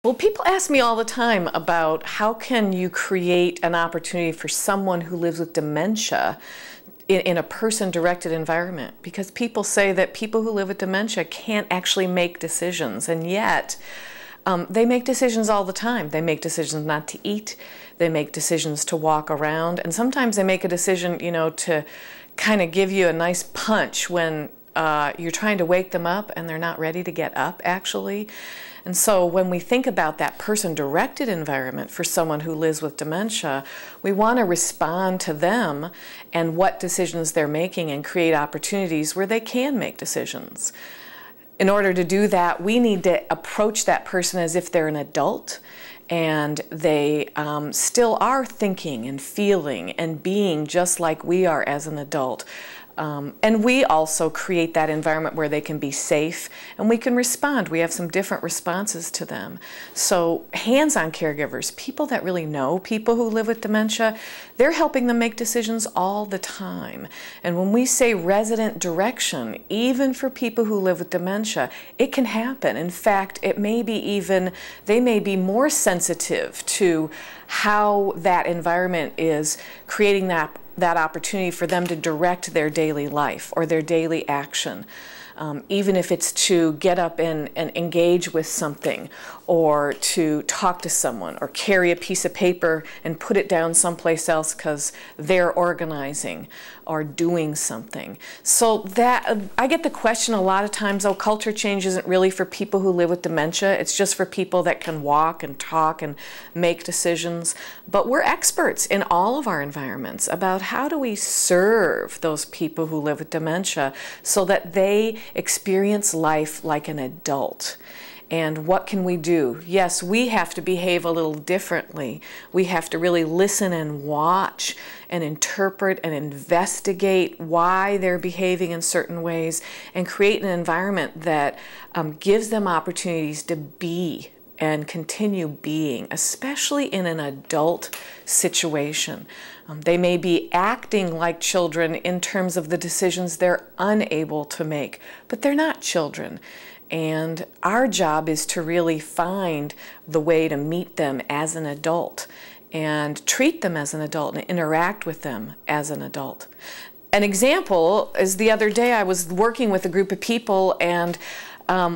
Well, people ask me all the time about how can you create an opportunity for someone who lives with dementia in a person-directed environment, because people say that people who live with dementia can't actually make decisions, and yet they make decisions all the time. They make decisions not to eat, they make decisions to walk around, and sometimes they make a decision, to kind of give you a nice punch when you're trying to wake them up and they're not ready to get up, actually. And so when we think about that person-directed environment for someone who lives with dementia, we want to respond to them and what decisions they're making and create opportunities where they can make decisions. In order to do that, we need to approach that person as if they're an adult and they still are thinking and feeling and being just like we are as an adult. And we also create that environment where they can be safe and we can respond. We have some different responses to them. So hands-on caregivers, people that really know people who live with dementia, they're helping them make decisions all the time. And when we say resident direction, even for people who live with dementia, it can happen. In fact, it may be even, they may be more sensitive to how that environment is creating that opportunity for them to direct their daily life or their daily action. Even if it's to get up and engage with something, or to talk to someone, or carry a piece of paper and put it down someplace else because they're organizing or doing something. So that I get the question a lot of times, oh, culture change isn't really for people who live with dementia, it's just for people that can walk and talk and make decisions. But we're experts in all of our environments about how do we serve those people who live with dementia so that they experience life like an adult. And what can we do? Yes, we have to behave a little differently. We have to really listen and watch and interpret and investigate why they're behaving in certain ways and create an environment that gives them opportunities to be and continue being, especially in an adult situation. They may be acting like children in terms of the decisions they're unable to make, but they're not children. And our job is to really find the way to meet them as an adult and treat them as an adult and interact with them as an adult. An example is the other day I was working with a group of people, and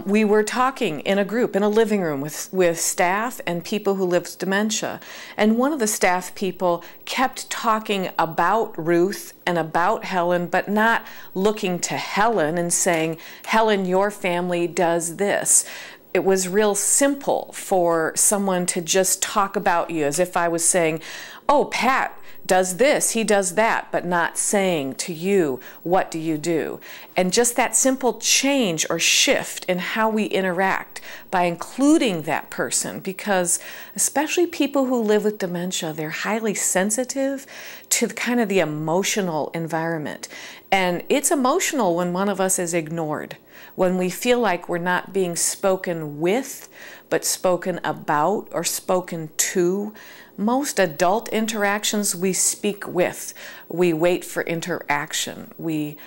we were talking in a group, in a living room with staff and people who live with dementia. And one of the staff people kept talking about Ruth and about Helen, but not looking to Helen and saying, Helen, your family does this. It was real simple for someone to just talk about you as if I was saying, oh, Pat does this, he does that, but not saying to you, what do you do? And just that simple change or shift in how we interact by including that person, because especially people who live with dementia, they're highly sensitive to kind of the emotional environment. And it's emotional when one of us is ignored, when we feel like we're not being spoken with, but spoken about or spoken to. Most adult interactions we speak with. We wait for interaction. We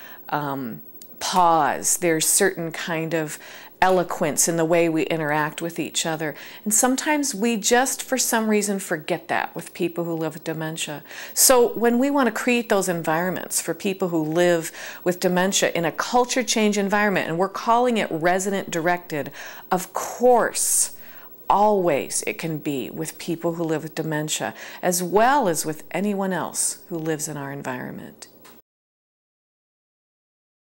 pause. There's certain kind of eloquence in the way we interact with each other. And sometimes we just, for some reason, forget that with people who live with dementia. So when we want to create those environments for people who live with dementia in a culture change environment, and we're calling it resident directed, of course, always it can be with people who live with dementia, as well as with anyone else who lives in our environment.